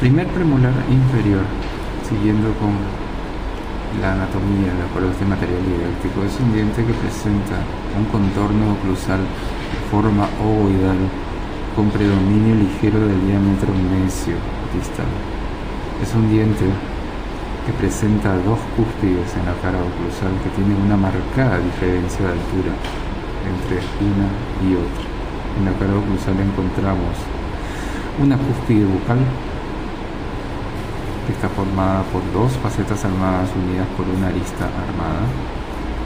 Primer premolar inferior, siguiendo con la anatomía de acuerdo a este material didáctico, es un diente que presenta un contorno oclusal de forma ovoidal con predominio ligero del diámetro mesio distal. Es un diente que presenta dos cúspides en la cara oclusal que tienen una marcada diferencia de altura entre una y otra. En la cara oclusal encontramos una cúspide bucal que está formada por dos facetas armadas unidas por una arista armada,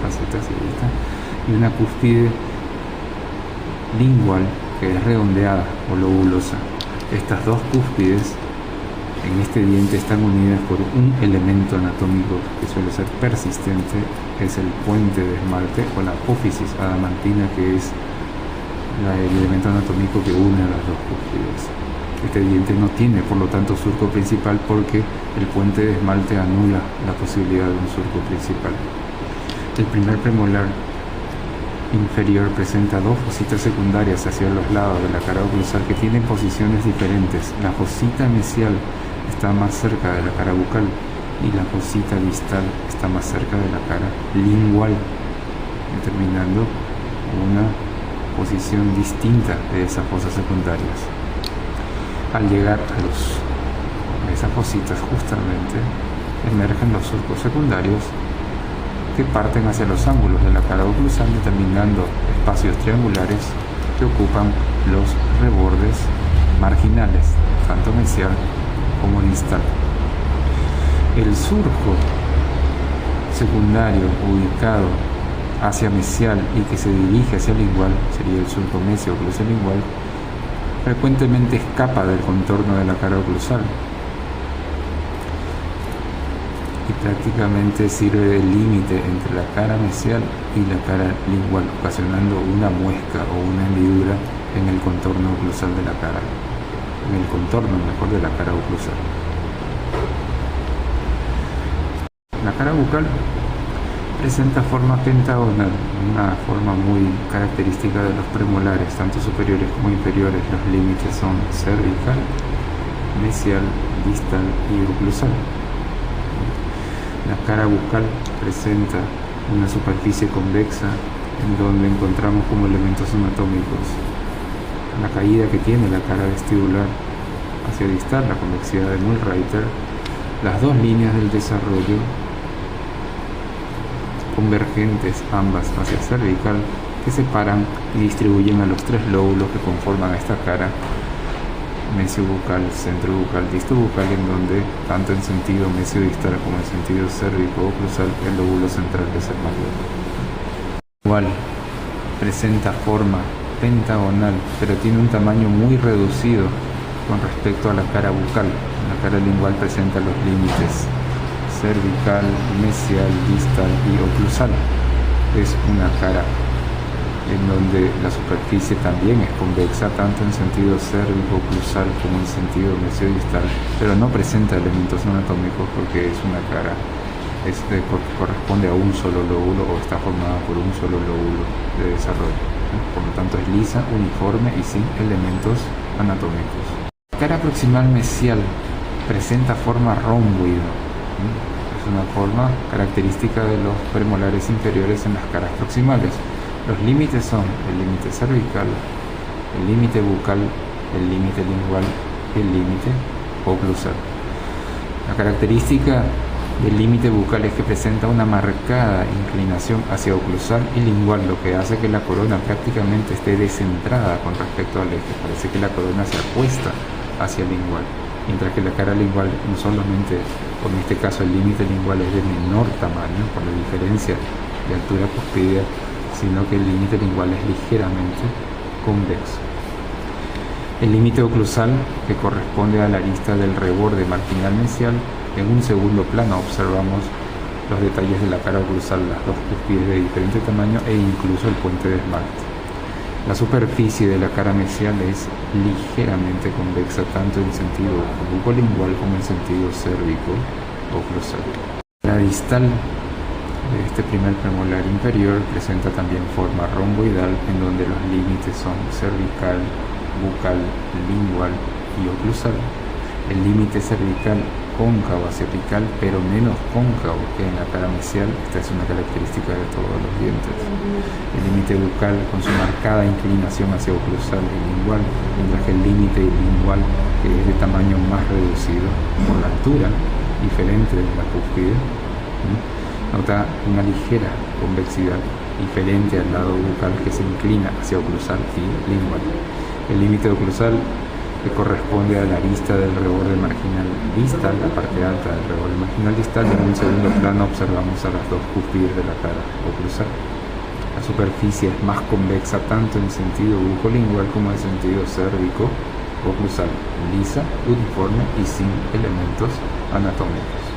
facetas y arista, y una cúspide lingual que es redondeada o lobulosa. Estas dos cúspides en este diente están unidas por un elemento anatómico que suele ser persistente, que es el puente de esmalte o la apófisis adamantina, que es el elemento anatómico que une a las dos cúspides. Este diente no tiene, por lo tanto, surco principal porque el puente de esmalte anula la posibilidad de un surco principal. El primer premolar inferior presenta dos fositas secundarias hacia los lados de la cara oclusal que tienen posiciones diferentes. La fosita mesial está más cerca de la cara bucal y la fosita distal está más cerca de la cara lingual, determinando una posición distinta de esas fosas secundarias. Al llegar a esas fositas, justamente emergen los surcos secundarios que parten hacia los ángulos de la cara oclusal, determinando espacios triangulares que ocupan los rebordes marginales, tanto mesial como distal. El surco secundario ubicado hacia mesial y que se dirige hacia lingual, sería el surco mesio oclusal lingual, frecuentemente escapa del contorno de la cara oclusal y prácticamente sirve de límite entre la cara mesial y la cara lingual, ocasionando una muesca o una hendidura en el contorno oclusal de la cara, en el contorno mejor de la cara oclusal. La cara bucal presenta forma pentagonal, una forma muy característica de los premolares, tanto superiores como inferiores. Los límites son cervical, mesial, distal y oclusal. La cara bucal presenta una superficie convexa en donde encontramos como elementos anatómicos la caída que tiene la cara vestibular hacia distal, la convexidad de Mühlreiter, las dos líneas del desarrollo convergentes ambas hacia cervical que separan y distribuyen a los tres lóbulos que conforman esta cara, mesiobucal, centrobucal, distobucal, en donde tanto en sentido mesiodistal como en sentido cérvico-oclusal el lóbulo central es el mayor. Igual presenta forma pentagonal, pero tiene un tamaño muy reducido con respecto a la cara bucal. La cara lingual presenta los límites cervical, mesial, distal y oclusal. Es una cara en donde la superficie también es convexa, tanto en sentido cérvico-oclusal como en sentido mesiodistal, pero no presenta elementos anatómicos porque es una cara, corresponde a un solo lóbulo o está formada por un solo lóbulo de desarrollo. Por lo tanto es lisa, uniforme y sin elementos anatómicos. La cara proximal mesial presenta forma romboide. Es una forma característica de los premolares inferiores en las caras proximales. Los límites son el límite cervical, el límite bucal, el límite lingual y el límite oclusal. La característica del límite bucal es que presenta una marcada inclinación hacia oclusal y lingual, lo que hace que la corona prácticamente esté descentrada con respecto al eje. Parece que la corona se acuesta hacia lingual, mientras que la cara lingual no solamente, o en este caso el límite lingual es de menor tamaño por la diferencia de altura cuspidea, sino que el límite lingual es ligeramente convexo. El límite oclusal, que corresponde a la arista del reborde marginal mesial, en un segundo plano observamos los detalles de la cara oclusal, las dos cúspides de diferente tamaño e incluso el puente de esmalte. La superficie de la cara mesial es ligeramente convexa tanto en sentido bucolingual como en sentido cérvico-oclusal. La distal de este primer premolar inferior presenta también forma romboidal en donde los límites son cervical, bucal, lingual y oclusal. el límite cervical cóncavo hacia apical, pero menos cóncavo que en la cara mesial. Esta es una característica de todos los dientes. El límite bucal con su marcada inclinación hacia oclusal y lingual, mientras que el límite lingual, que es de tamaño más reducido por la altura, diferente de la cúspide, nota una ligera convexidad diferente al lado bucal que se inclina hacia oclusal y lingual. El límite oclusal, que corresponde a la arista del reborde marginal distal, la parte alta del reborde marginal distal, y en un segundo plano observamos a las dos cúspides de la cara oclusal. La superficie es más convexa tanto en sentido bucolingual como en sentido cérvico oclusal, lisa, uniforme y sin elementos anatómicos.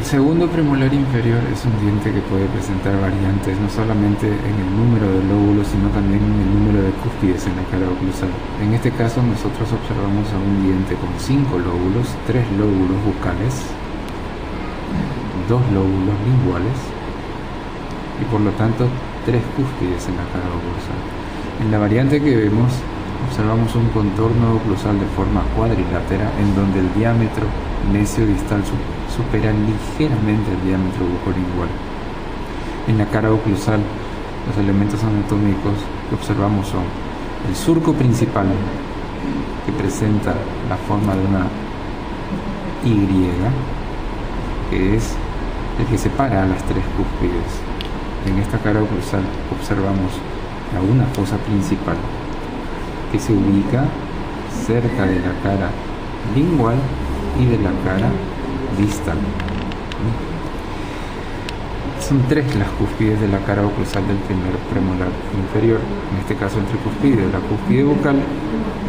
El segundo premolar inferior es un diente que puede presentar variantes no solamente en el número de lóbulos, sino también en el número de cúspides en la cara oclusal. En este caso nosotros observamos a un diente con 5 lóbulos, 3 lóbulos bucales, 2 lóbulos linguales y por lo tanto 3 cúspides en la cara oclusal. En la variante que vemos observamos un contorno oclusal de forma cuadrilátera en donde el diámetro mesio-distal supera ligeramente el diámetro bucolingual. En la cara oclusal, los elementos anatómicos que observamos son el surco principal, que presenta la forma de una Y, que es el que separa a las 3 cúspides. En esta cara oclusal observamos una fosa principal que se ubica cerca de la cara lingual y de la cara distal. Son 3 las cúspides de la cara oclusal del primer premolar inferior. En este caso el tricúspide. La cúspide bucal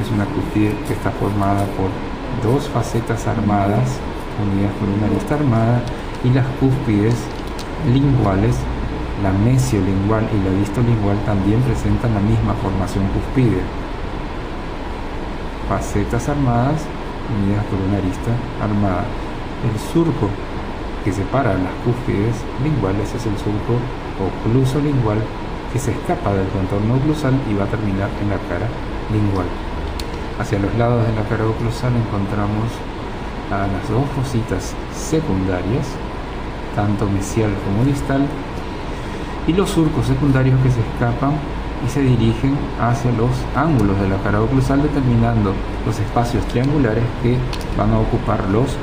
es una cúspide que está formada por 2 facetas armadas unidas por una arista armada, y las cúspides linguales, la mesiolingual y la distolingual, también presentan la misma formación cúspide. Facetas armadas unidas por una arista armada. El surco que separa las cúspides linguales es el surco ocluso-lingual, que se escapa del contorno oclusal y va a terminar en la cara lingual. Hacia los lados de la cara oclusal encontramos a las 2 fositas secundarias, tanto mesial como distal, y los surcos secundarios que se escapan y se dirigen hacia los ángulos de la cara oclusal, determinando los espacios triangulares que van a ocupar los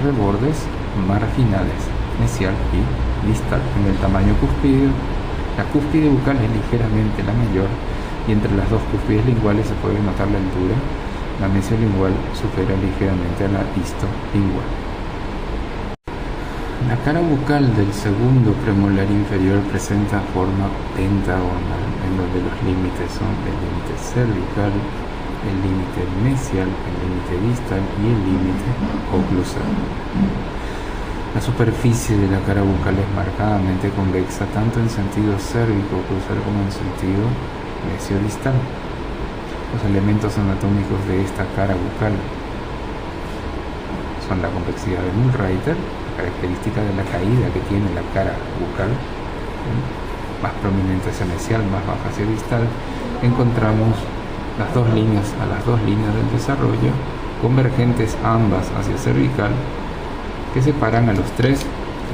rebordes marginales, mesial y distal. En el tamaño cúspide, la cúspide bucal es ligeramente la mayor, y entre las 2 cúspides linguales se puede notar la altura. La mesiolingual supera ligeramente a la distolingual. La cara bucal del segundo premolar inferior presenta forma pentagonal, en donde los límites son el límite cervical, el límite mesial, el límite distal y el límite oclusal. La superficie de la cara bucal es marcadamente convexa tanto en sentido cérvico-oclusal como en sentido mesio-distal. Los elementos anatómicos de esta cara bucal son la convexidad de Mühlreiter, característica de la caída que tiene la cara bucal, más prominente hacia mesial, más baja hacia distal. Encontramos a las dos líneas del desarrollo, convergentes ambas hacia cervical, que separan a los 3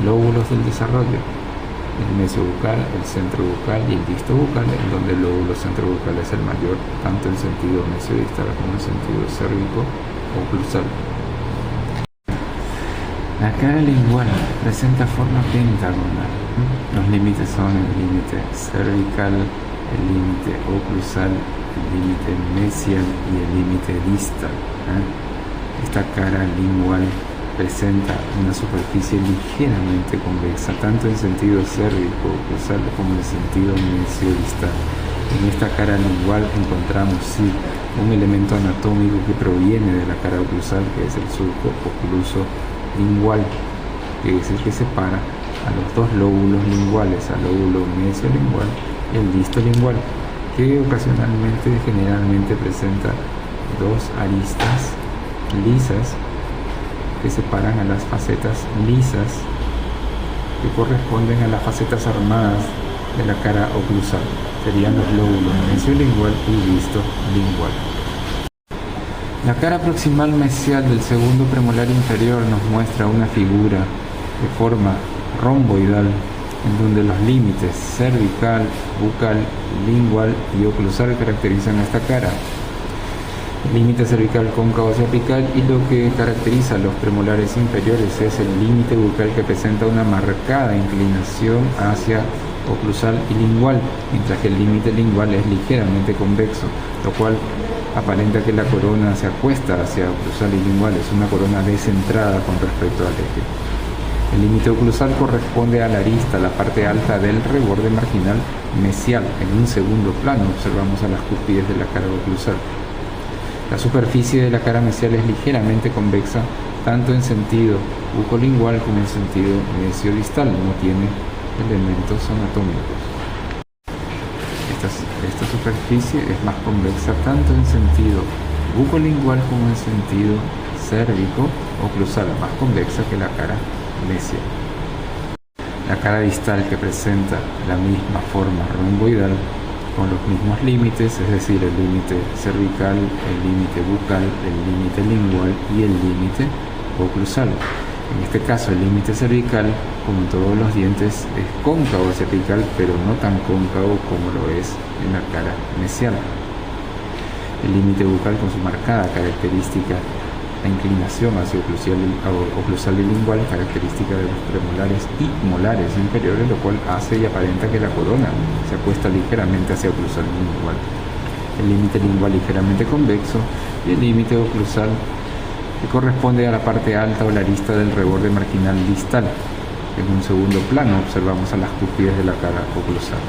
lóbulos del desarrollo: el mesiobucal, el centrobucal y el distobucal, en donde el lóbulo centrobucal es el mayor, tanto en sentido mesio-distal como en sentido cérvico-oclusal. La cara lingual presenta forma pentagonal. Los límites son el límite cervical, el límite oclusal, el límite mesial y el límite distal. Esta cara lingual presenta una superficie ligeramente convexa, tanto en sentido cérvico-oclusal como en sentido mesio-distal. En esta cara lingual encontramos un elemento anatómico que proviene de la cara oclusal, que es el surco ocluso-lingual, que es el que separa a los 2 lóbulos linguales, al lóbulo mesiolingual y el distolingual, que generalmente presenta 2 aristas lisas que separan a las facetas lisas, que corresponden a las facetas armadas de la cara oclusal. Serían los lóbulos mesiolingual y distolingual. La cara proximal mesial del segundo premolar inferior nos muestra una figura de forma romboidal en donde los límites cervical, bucal, lingual y oclusal caracterizan esta cara. El límite cervical cóncavo hacia apical, y lo que caracteriza a los premolares inferiores es el límite bucal, que presenta una marcada inclinación hacia oclusal y lingual, mientras que el límite lingual es ligeramente convexo, lo cual aparenta que la corona se acuesta hacia oclusal y lingual, es una corona descentrada con respecto al eje. El límite oclusal corresponde a la arista, la parte alta del reborde marginal mesial. En un segundo plano observamos a las cúspides de la cara oclusal. La superficie de la cara mesial es ligeramente convexa, tanto en sentido bucolingual como en sentido mesiodistal. No tiene elementos anatómicos. Esta superficie es más convexa tanto en sentido bucolingual como en sentido cérvico oclusal, más convexa que la cara mesial. La cara distal, que presenta la misma forma romboidal con los mismos límites, es decir, el límite cervical, el límite bucal, el límite lingual y el límite oclusal. En este caso, el límite cervical, como en todos los dientes, es cóncavo hacia apical, pero no tan cóncavo como lo es en la cara mesial. El límite bucal, con su marcada característica, la inclinación hacia oclusal y lingual, característica de los premolares y molares inferiores, lo cual hace y aparenta que la corona se acuesta ligeramente hacia oclusal y lingual. El límite lingual ligeramente convexo y el límite oclusal, que corresponde a la parte alta o la arista del reborde marginal distal. En un segundo plano observamos a las cúspides de la cara oclusal.